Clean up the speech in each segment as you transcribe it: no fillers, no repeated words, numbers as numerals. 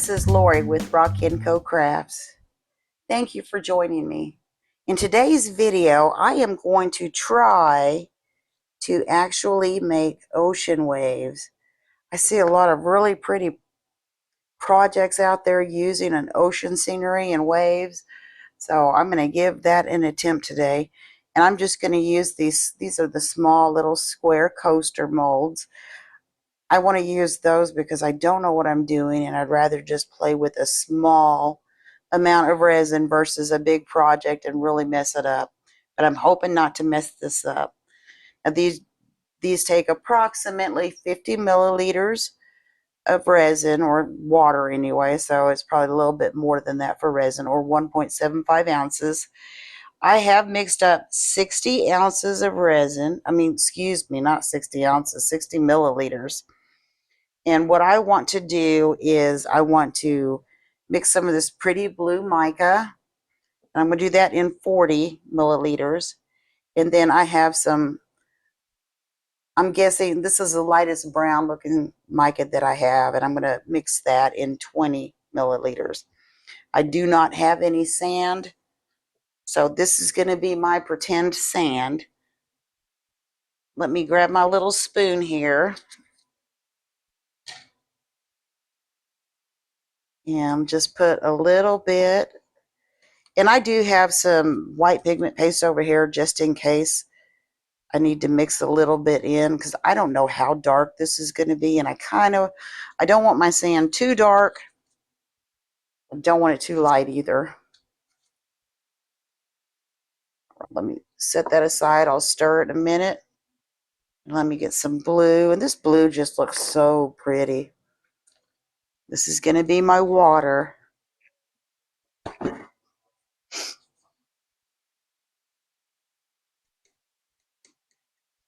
this is Lori with Rock & Co Crafts. Thank you for joining me. In today's video, I am going to try to actually make ocean waves. I see a lot of really pretty projects out there using an ocean scenery and waves. So I'm going to give that an attempt today. And I'm just going to use these. These are the small little square coaster molds. I want to use those because I don't know what I'm doing, and I'd rather just play with a small amount of resin versus a big project and really mess it up. But I'm hoping not to mess this up. Now these take approximately 50 milliliters of resin, or water anyway, so it's probably a little bit more than that for resin, or 1.75 ounces. I have mixed up 60 ounces of resin. Excuse me, not 60 ounces, 60 milliliters. And what I want to do is I want to mix some of this pretty blue mica. And I'm going to do that in 40 milliliters. And then I have some, I'm guessing this is the lightest brown looking mica that I have. And I'm going to mix that in 20 milliliters. I do not have any sand. So this is going to be my pretend sand. Let me grab my little spoon here. And just put a little bit. And I do have some white pigment paste over here just in case I need to mix a little bit in, because I don't know how dark this is going to be. And I don't want my sand too dark. I don't want it too light either. Let me set that aside. I'll stir it in a minute. Let me get some blue. And this blue just looks so pretty. This is going to be my water.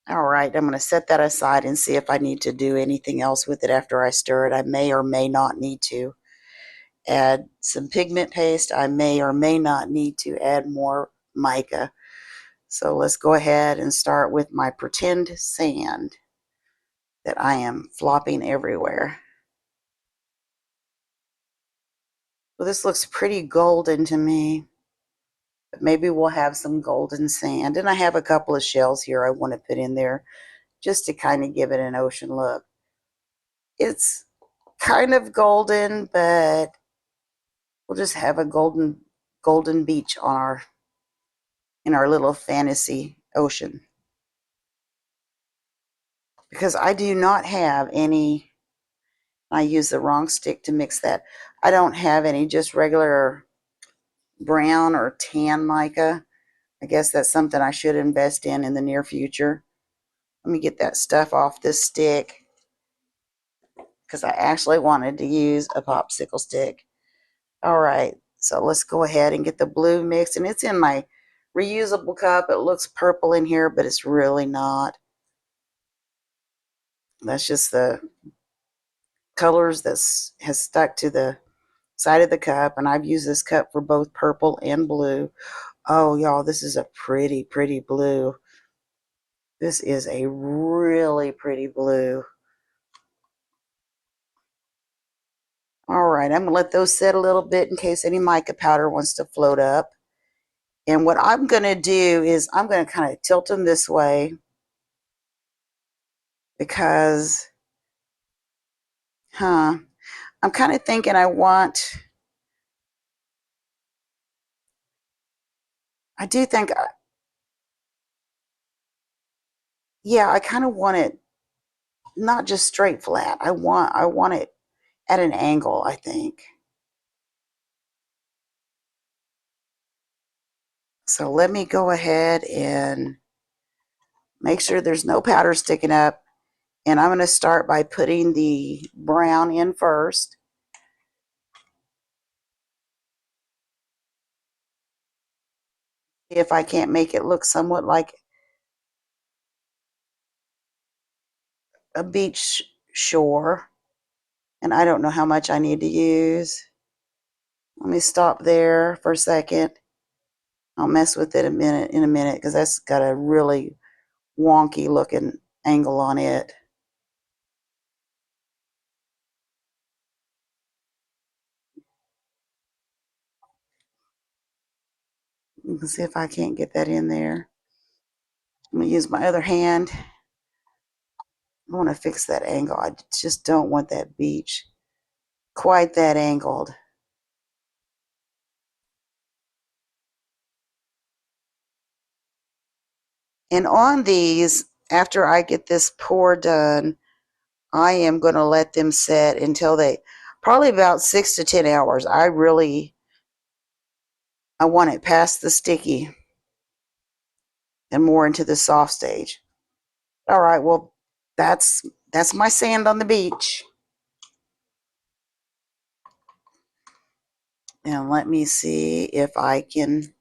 All right, I'm going to set that aside and see if I need to do anything else with it after I stir it. I may or may not need to add some pigment paste. I may or may not need to add more mica. So let's go ahead and start with my pretend sand that I am flopping everywhere. Well, this looks pretty golden to me, but maybe we'll have some golden sand. And I have a couple of shells here I want to put in there just to kind of give it an ocean look. It's kind of golden, but we'll just have a golden beach on in our little fantasy ocean. Because I do not have any, I used the wrong stick to mix that. I don't have any just regular brown or tan mica. I guess that's something I should invest in the near future. Let me get that stuff off this stick, because I actually wanted to use a popsicle stick. All right, so let's go ahead and get the blue mixed, and it's in my reusable cup. It looks purple in here, but it's really not. That's just the colors that has stuck to the side of the cup, and I've used this cup for both purple and blue. Oh, y'all, this is a pretty, pretty blue. This is a really pretty blue. All right, I'm going to let those set a little bit in case any mica powder wants to float up. And what I'm going to do is I'm going to kind of tilt them this way, because, I'm kind of thinking I do think, yeah, I kind of want it not just straight flat. I want it at an angle, I think. So let me go ahead and make sure there's no powder sticking up. And I'm going to start by putting the brown in first. If I can't make it look somewhat like a beach shore. And I don't know how much I need to use. Let me stop there for a second. I'll mess with it in a minute, because that's got a really wonky looking angle on it. Let's see if I can't get that in there. I'm going to use my other hand. I want to fix that angle. I just don't want that beach quite that angled. And on these, after I get this pour done, I am going to let them set until probably about 6 to 10 hours. I want it past the sticky and more into the soft stage. All right, well, that's my sand on the beach. And let me see if I can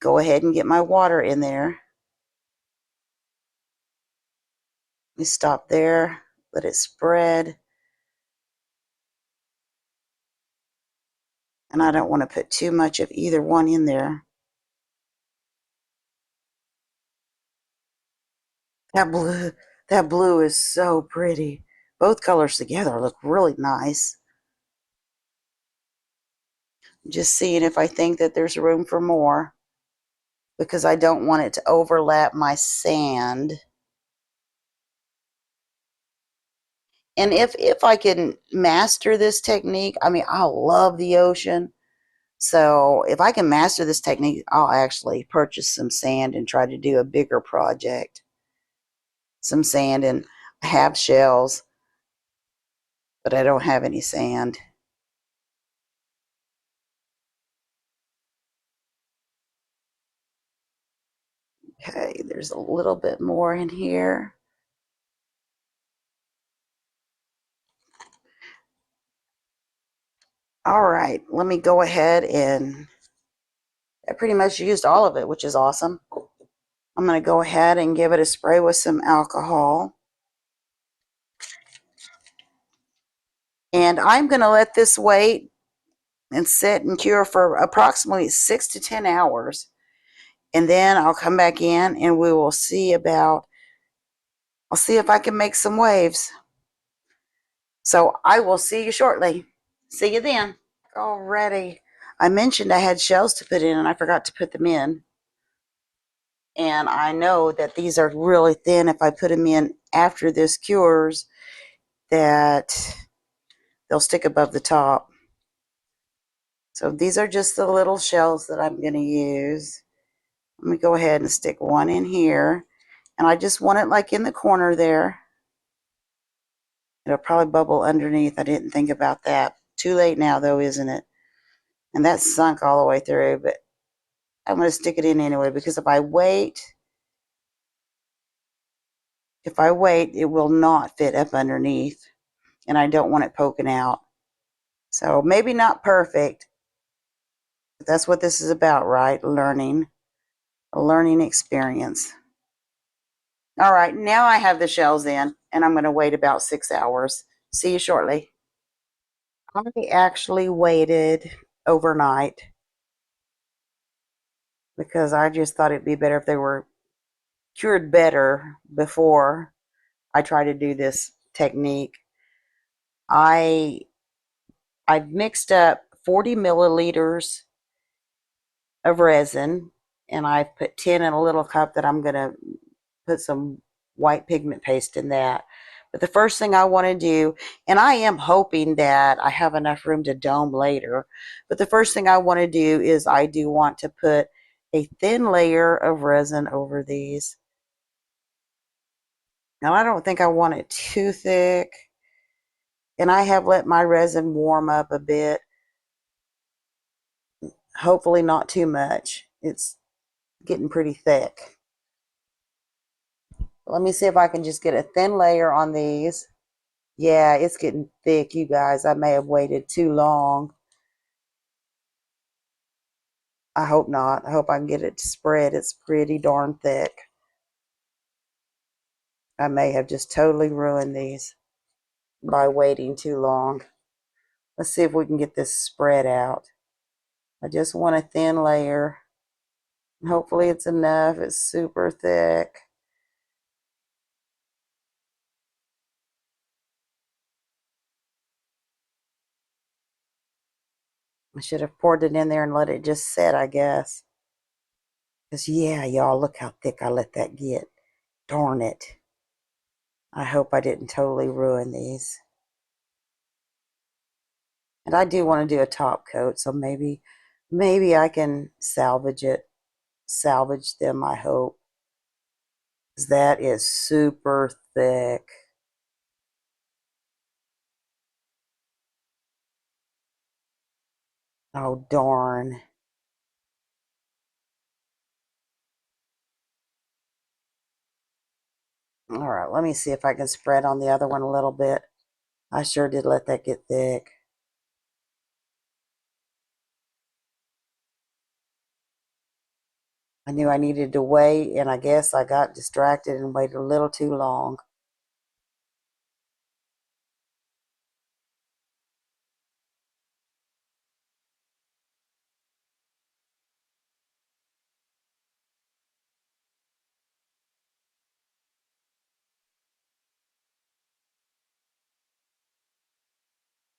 go ahead and get my water in there. Let me stop there, let it spread. And I don't want to put too much of either one in there. That blue is so pretty. Both colors together look really nice. Just seeing if I think that there's room for more, because I don't want it to overlap my sand. And if I can master this technique, I mean, I love the ocean. So if I can master this technique, I'll actually purchase some sand and try to do a bigger project. Some sand and have shells, but I don't have any sand. Okay, there's a little bit more in here. All right, let me go ahead and I pretty much used all of it, which is awesome. I'm going to go ahead and give it a spray with some alcohol. And I'm going to let this wait and sit and cure for approximately 6 to 10 hours. And then I'll come back in and we will see I'll see if I can make some waves. So I will see you shortly. See you then. Already. I mentioned I had shells to put in and I forgot to put them in. And I know that these are really thin. If I put them in after this cures, that they'll stick above the top. So these are just the little shells that I'm going to use. Let me go ahead and stick one in here. And I just want it like in the corner there. It'll probably bubble underneath. I didn't think about that. Too late now though, isn't it? And that's sunk all the way through, but I'm going to stick it in anyway, because if I wait, it will not fit up underneath, and I don't want it poking out. So maybe not perfect, but that's what this is about, right? Learning, a learning experience. All right, now I have the shells in, and I'm going to wait about 6 hours. See you shortly. I actually waited overnight because I just thought it'd be better if they were cured better before I try to do this technique. I've mixed up 40 milliliters of resin, and I've put 10 in a little cup that I'm going to put some white pigment paste in that. But the first thing I want to do, and I am hoping that I have enough room to dome later, but the first thing I want to do is I do want to put a thin layer of resin over these. Now I don't think I want it too thick, and I have let my resin warm up a bit. Hopefully not too much. It's getting pretty thick. Let me see if I can just get a thin layer on these. Yeah, it's getting thick, you guys. I may have waited too long. I hope not. I hope I can get it to spread. It's pretty darn thick. I may have just totally ruined these by waiting too long. Let's see if we can get this spread out. I just want a thin layer. Hopefully it's enough. It's super thick. I should have poured it in there and let it just set, I guess. Because, yeah, y'all, look how thick I let that get. Darn it. I hope I didn't totally ruin these. And I do want to do a top coat, so maybe I can salvage it. Salvage them, I hope. Because that is super thick. Oh, darn. All right, let me see if I can spread on the other one a little bit. I sure did let that get thick. I knew I needed to wait, and I guess I got distracted and waited a little too long.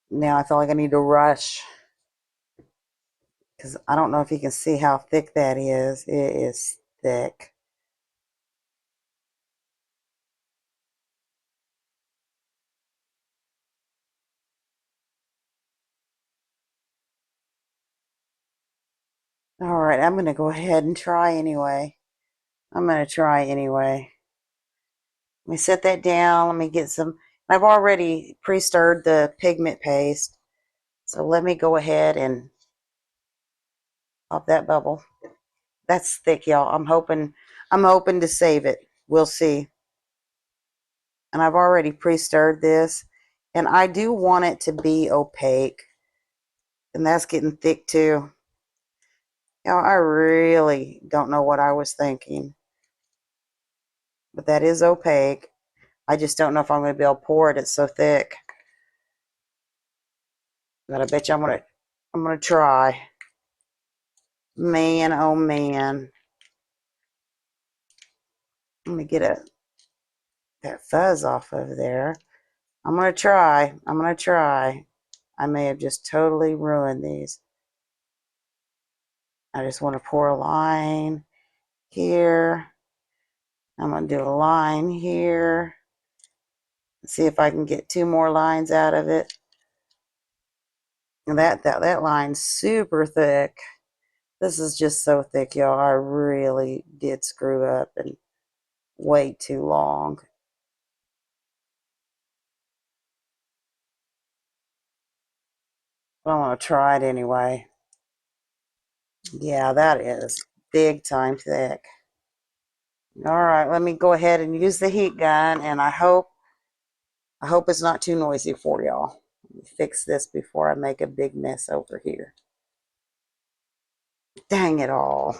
Now I feel like I need to rush because I don't know if you can see how thick that is. It is thick. All right, I'm going to go ahead and try anyway. I'm going to try anyway. Let me set that down. Let me get some. I've already pre-stirred the pigment paste. So let me go ahead and pop that bubble. That's thick, y'all. I'm hoping to save it. We'll see. And I've already pre-stirred this. And I do want it to be opaque. And that's getting thick too. Y'all, I really don't know what I was thinking. But that is opaque. I just don't know if I'm going to be able to pour it. It's so thick. But I bet you I'm gonna try. Man, oh man. Let me get that fuzz off of there. I'm gonna try. I'm gonna try. I may have just totally ruined these. I just want to pour a line here. I'm gonna do a line here. See if I can get two more lines out of it. And that line's super thick. This is just so thick, y'all. I really did screw up and wait too long. But I'm gonna try it anyway. Yeah, that is big time thick. All right, let me go ahead and use the heat gun, and I hope it's not too noisy for y'all. Let me fix this before I make a big mess over here. Dang it all.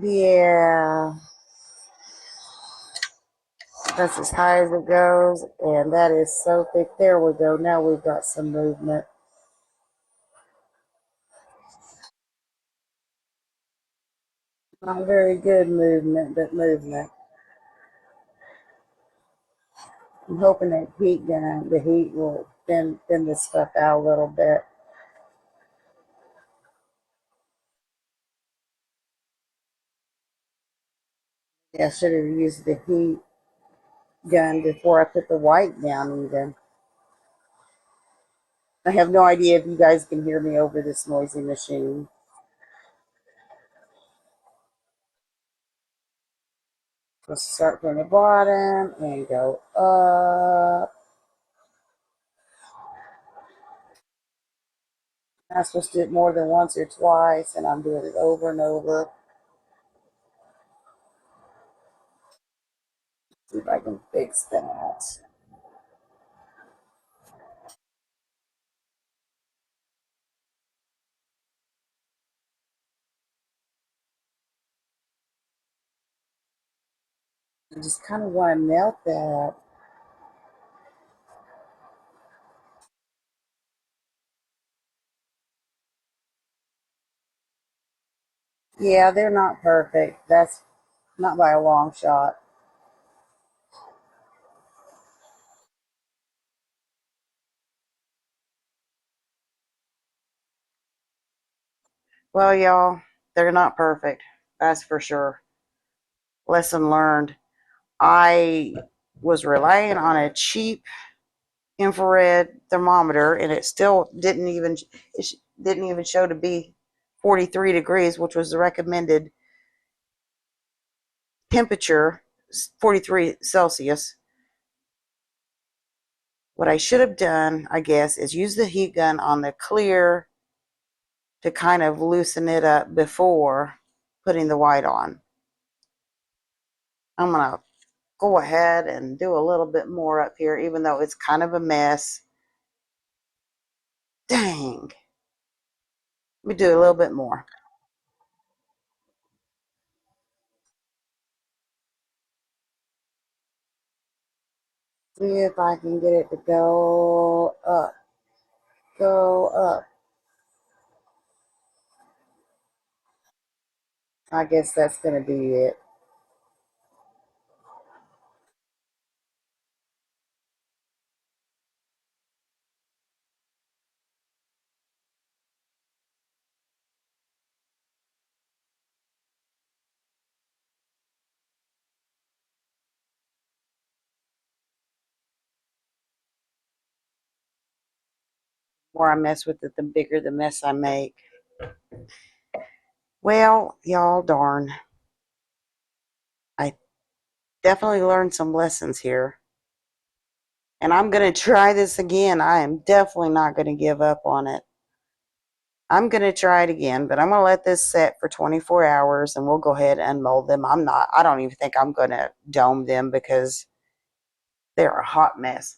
Yeah, that's as high as it goes, and that is so thick. There we go. Now we've got some movement. Not very good movement, but movement. I'm hoping that the heat will thin this stuff out a little bit. Yeah, I should have used the heat gun before I put the white down even. I have no idea if you guys can hear me over this noisy machine. Let's start from the bottom and go up. I'm supposed to do it more than once or twice, and I'm doing it over and over. See if I can fix that. I just kind of want to melt that. Yeah, they're not perfect. That's not by a long shot. Well, y'all, they're not perfect. That's for sure. Lesson learned. I was relying on a cheap infrared thermometer, and it still didn't even show to be 43 degrees, which was the recommended temperature, 43 Celsius. What I should have done, I guess, is use the heat gun on the clear to kind of loosen it up before putting the white on. I'm going to go ahead and do a little bit more up here, even though it's kind of a mess. Dang. Let me do a little bit more. See if I can get it to go up. Go up. I guess that's going to be it. The more I mess with it, the bigger the mess I make. Well, y'all darn. I definitely learned some lessons here. And I'm going to try this again. I am definitely not going to give up on it. I'm going to try it again, but I'm going to let this set for 24 hours and we'll go ahead and mold them. I don't even think I'm going to dome them because they're a hot mess.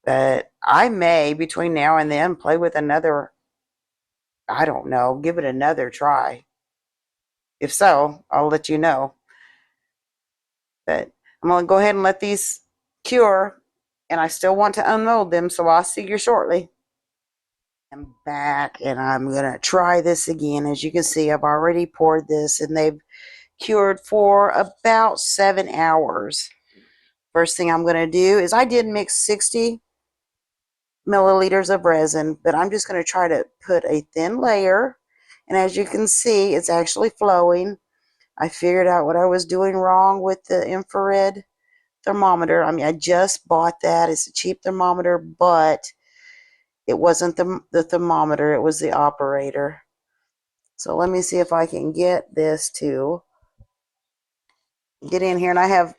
But I may, between now and then, play with another, I don't know, give it another try. If so, I'll let you know. But I'm going to go ahead and let these cure, and I still want to unmold them, so I'll see you shortly. I'm back, and I'm going to try this again. As you can see, I've already poured this, and they've cured for about 7 hours. First thing I'm going to do is I did mix 60 milliliters of resin, but I'm just going to try to put a thin layer. And as you can see, it's actually flowing. I figured out what I was doing wrong with the infrared thermometer. I mean, I just bought that. It's a cheap thermometer, but it wasn't the thermometer, it was the operator. So let me see if I can get this to get in here. And I have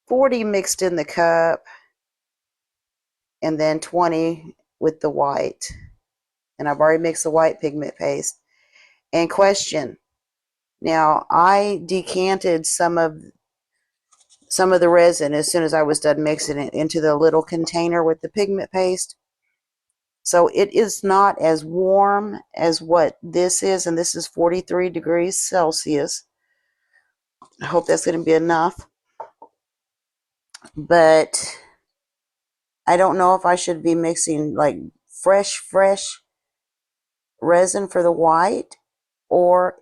40 mixed in the cup and then 20 with the white. And I've already mixed the white pigment paste. And question, now I decanted some of the resin as soon as I was done mixing it into the little container with the pigment paste. So it is not as warm as what this is, and this is 43 degrees Celsius. I hope that's going to be enough. But I don't know if I should be mixing like fresh resin for the white, or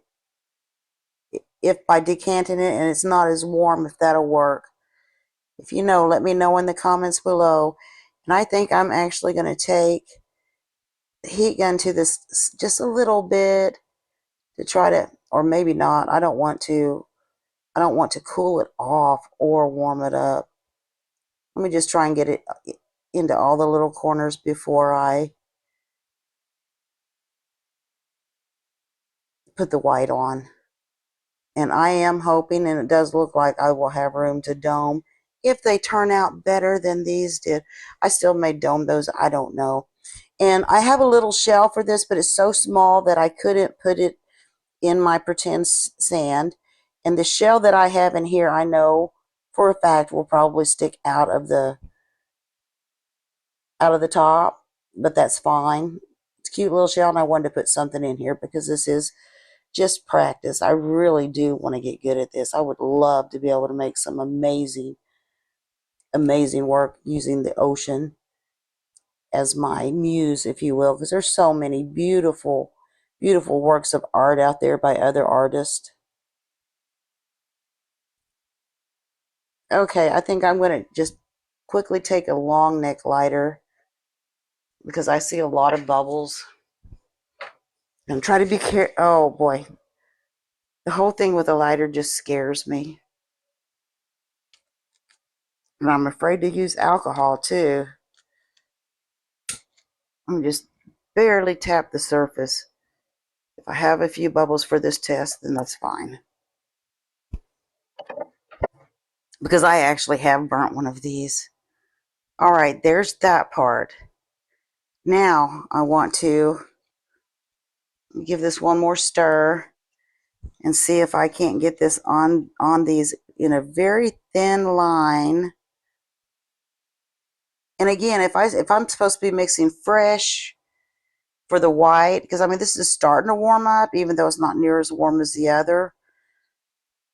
if by decanting it and it's not as warm, if that'll work. If you know, let me know in the comments below. And I think I'm actually going to take the heat gun to this just a little bit to try to, or maybe not. I don't want to cool it off or warm it up. Let me just try and get it into all the little corners before I put the white on. And I am hoping, and it does look like I will have room to dome. If they turn out better than these did, I still may dome those, I don't know. And I have a little shell for this, but it's so small that I couldn't put it in my pretend sand. And the shell that I have in here, I know for a fact will probably stick out of the top, but that's fine. It's a cute little shell, and I wanted to put something in here because this is just practice. I really do want to get good at this. I would love to be able to make some amazing work using the ocean as my muse, if you will, because there's so many beautiful works of art out there by other artists. Okay, I think I'm going to just quickly take a long neck lighter because I see a lot of bubbles. And try to be careful. Oh boy. The whole thing with a lighter just scares me. And I'm afraid to use alcohol too. I'm just barely tap the surface. If I have a few bubbles for this test, then that's fine. Because I actually have burnt one of these. All right, there's that part. Now I want to give this one more stir and see if I can't get this on these in a very thin line. And again, if I'm supposed to be mixing fresh for the white, because I mean this is starting to warm up, even though it's not near as warm as the other.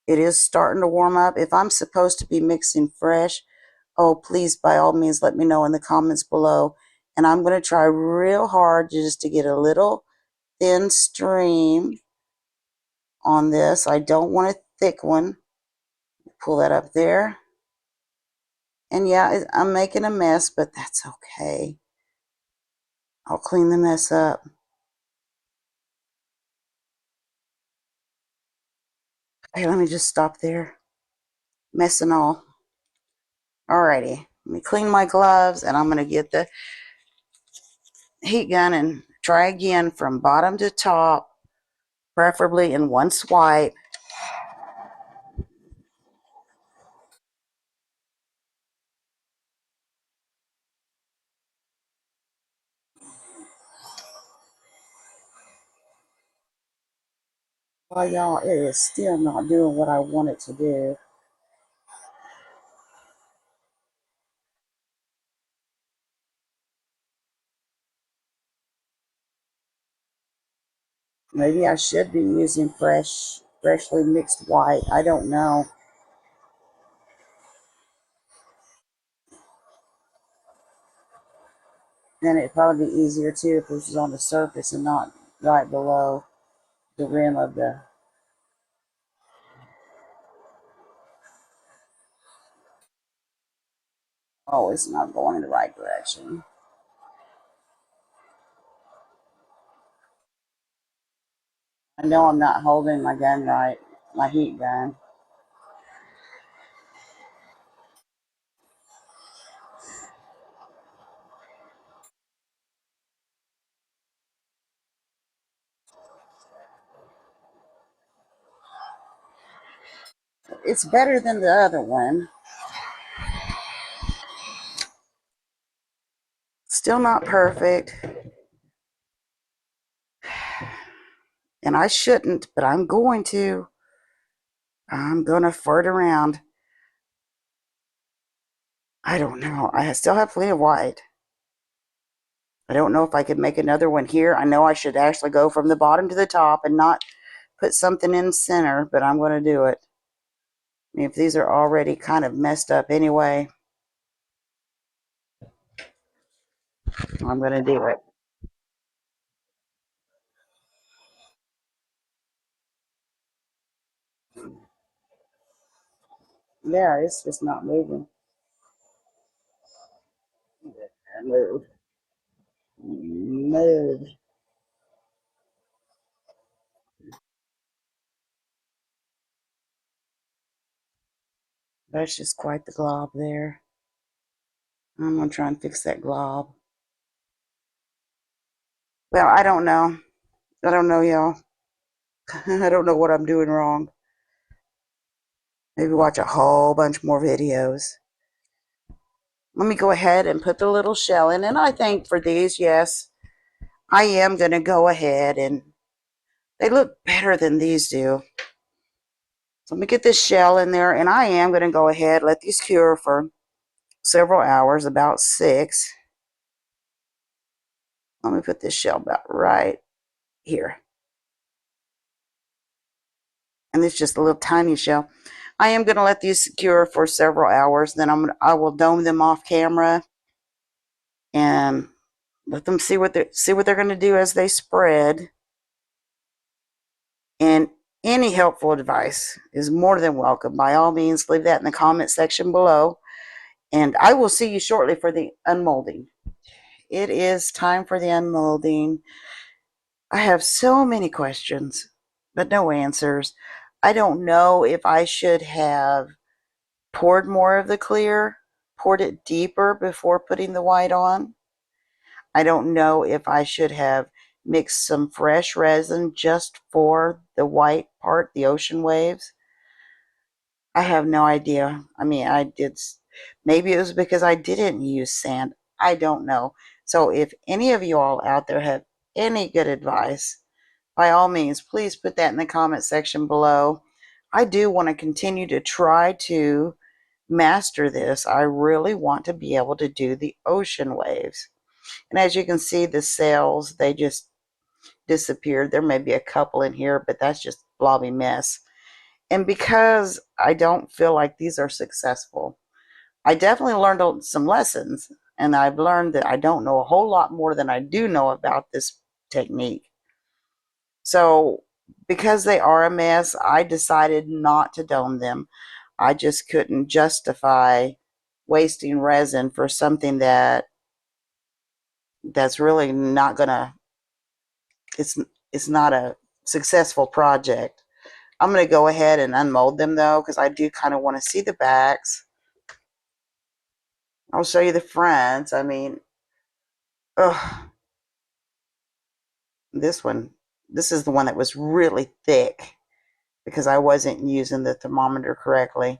It is starting to warm up. If I'm supposed to be mixing fresh, oh please by all means let me know in the comments below. And I'm going to try real hard just to get a little thin stream on this. I don't want a thick one. Pull that up there. And yeah, I'm making a mess, but that's okay. I'll clean the mess up. Okay, let me just stop there. Mess and all. Alrighty. Let me clean my gloves, and I'm going to get the heat gun and try again from bottom to top, preferably in one swipe. Well, y'all, it is still not doing what I want it to do. Maybe I should be using freshly mixed white. I don't know. Then it'd probably be easier too if this was on the surface and not right below the rim of the... Oh, it's not going in the right direction. I know I'm not holding my gun right, my heat gun. It's better than the other one. Still not perfect. And I shouldn't, but I'm going to. I'm going to flirt around. I don't know. I still have plenty of white. I don't know if I could make another one here. I know I should actually go from the bottom to the top and not put something in the center, but I'm going to do it. I mean, if these are already kind of messed up anyway, I'm going to do it. Yeah, it's just not moving. Move. Move. That's just quite the glob there. I'm going to try and fix that glob. Well, I don't know. I don't know, y'all. I don't know what I'm doing wrong. Maybe watch a whole bunch more videos. Let me go ahead and put the little shell in. And I think for these, yes, I am going to go ahead and they look better than these do. So let me get this shell in there, and I am going to go ahead, let these cure for several hours, about 6. Let me put this shell about right here. And it's just a little tiny shell. I am going to let these cure for several hours. Then I will dome them off camera and let them see what they're going to do as they spread. And any helpful advice is more than welcome. By all means, leave that in the comment section below. And I will see you shortly for the unmolding. It is time for the unmolding. I have so many questions, but no answers. I don't know if I should have poured more of the clear, poured it deeper before putting the white on. I don't know if I should have mixed some fresh resin just for the white part, the ocean waves. I have no idea. I mean, maybe it was because I didn't use sand. I don't know. So if any of you all out there have any good advice, by all means, please put that in the comment section below. I do want to continue to try to master this. I really want to be able to do the ocean waves. And as you can see, the sails, they just disappeared. There may be a couple in here, but that's just blobby mess. And because I don't feel like these are successful, I definitely learned some lessons. And I've learned that I don't know a whole lot more than I do know about this technique. So because they are a mess, I decided not to dome them. I just couldn't justify wasting resin for something that's really not gonna, it's it's not a successful project. I'm gonna go ahead and unmold them though, because I do kind of want to see the backs. I'll show you the fronts. I mean, ugh, this one, this is the one that was really thick because I wasn't using the thermometer correctly.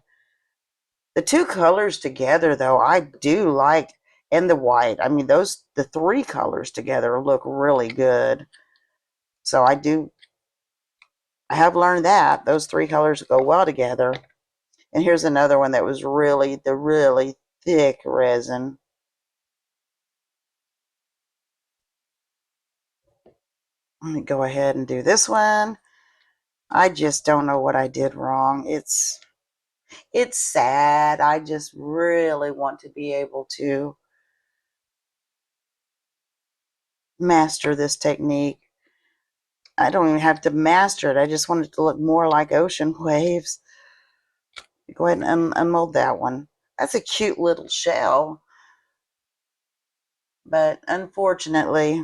The two colors together, though, I do like, and the white. I mean, the three colors together look really good. So I have learned that those three colors go well together. And here's another one that was really thick resin. Let me go ahead and do this one. I just don't know what I did wrong. It's sad. I just really want to be able to master this technique. I don't even have to master it. I just want it to look more like ocean waves. Go ahead and unmold that one. That's a cute little shell. But unfortunately,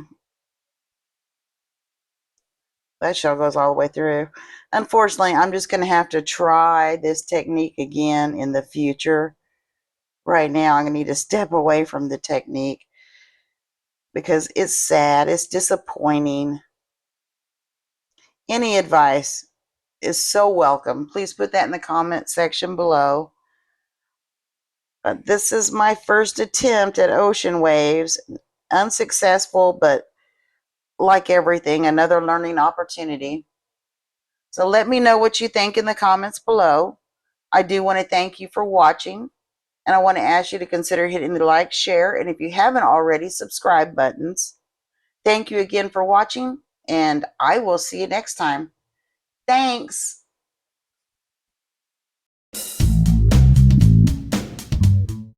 that shell goes all the way through. Unfortunately, I'm just going to have to try this technique again in the future. Right now, I'm going to need to step away from the technique because it's sad. It's disappointing. Any advice is so welcome. Please put that in the comment section below. But this is my first attempt at ocean waves. Unsuccessful, but like everything, another learning opportunity. So let me know what you think in the comments below. I do want to thank you for watching, and I want to ask you to consider hitting the like, share, and if you haven't already, subscribe buttons. Thank you again for watching, and I will see you next time. Thanks.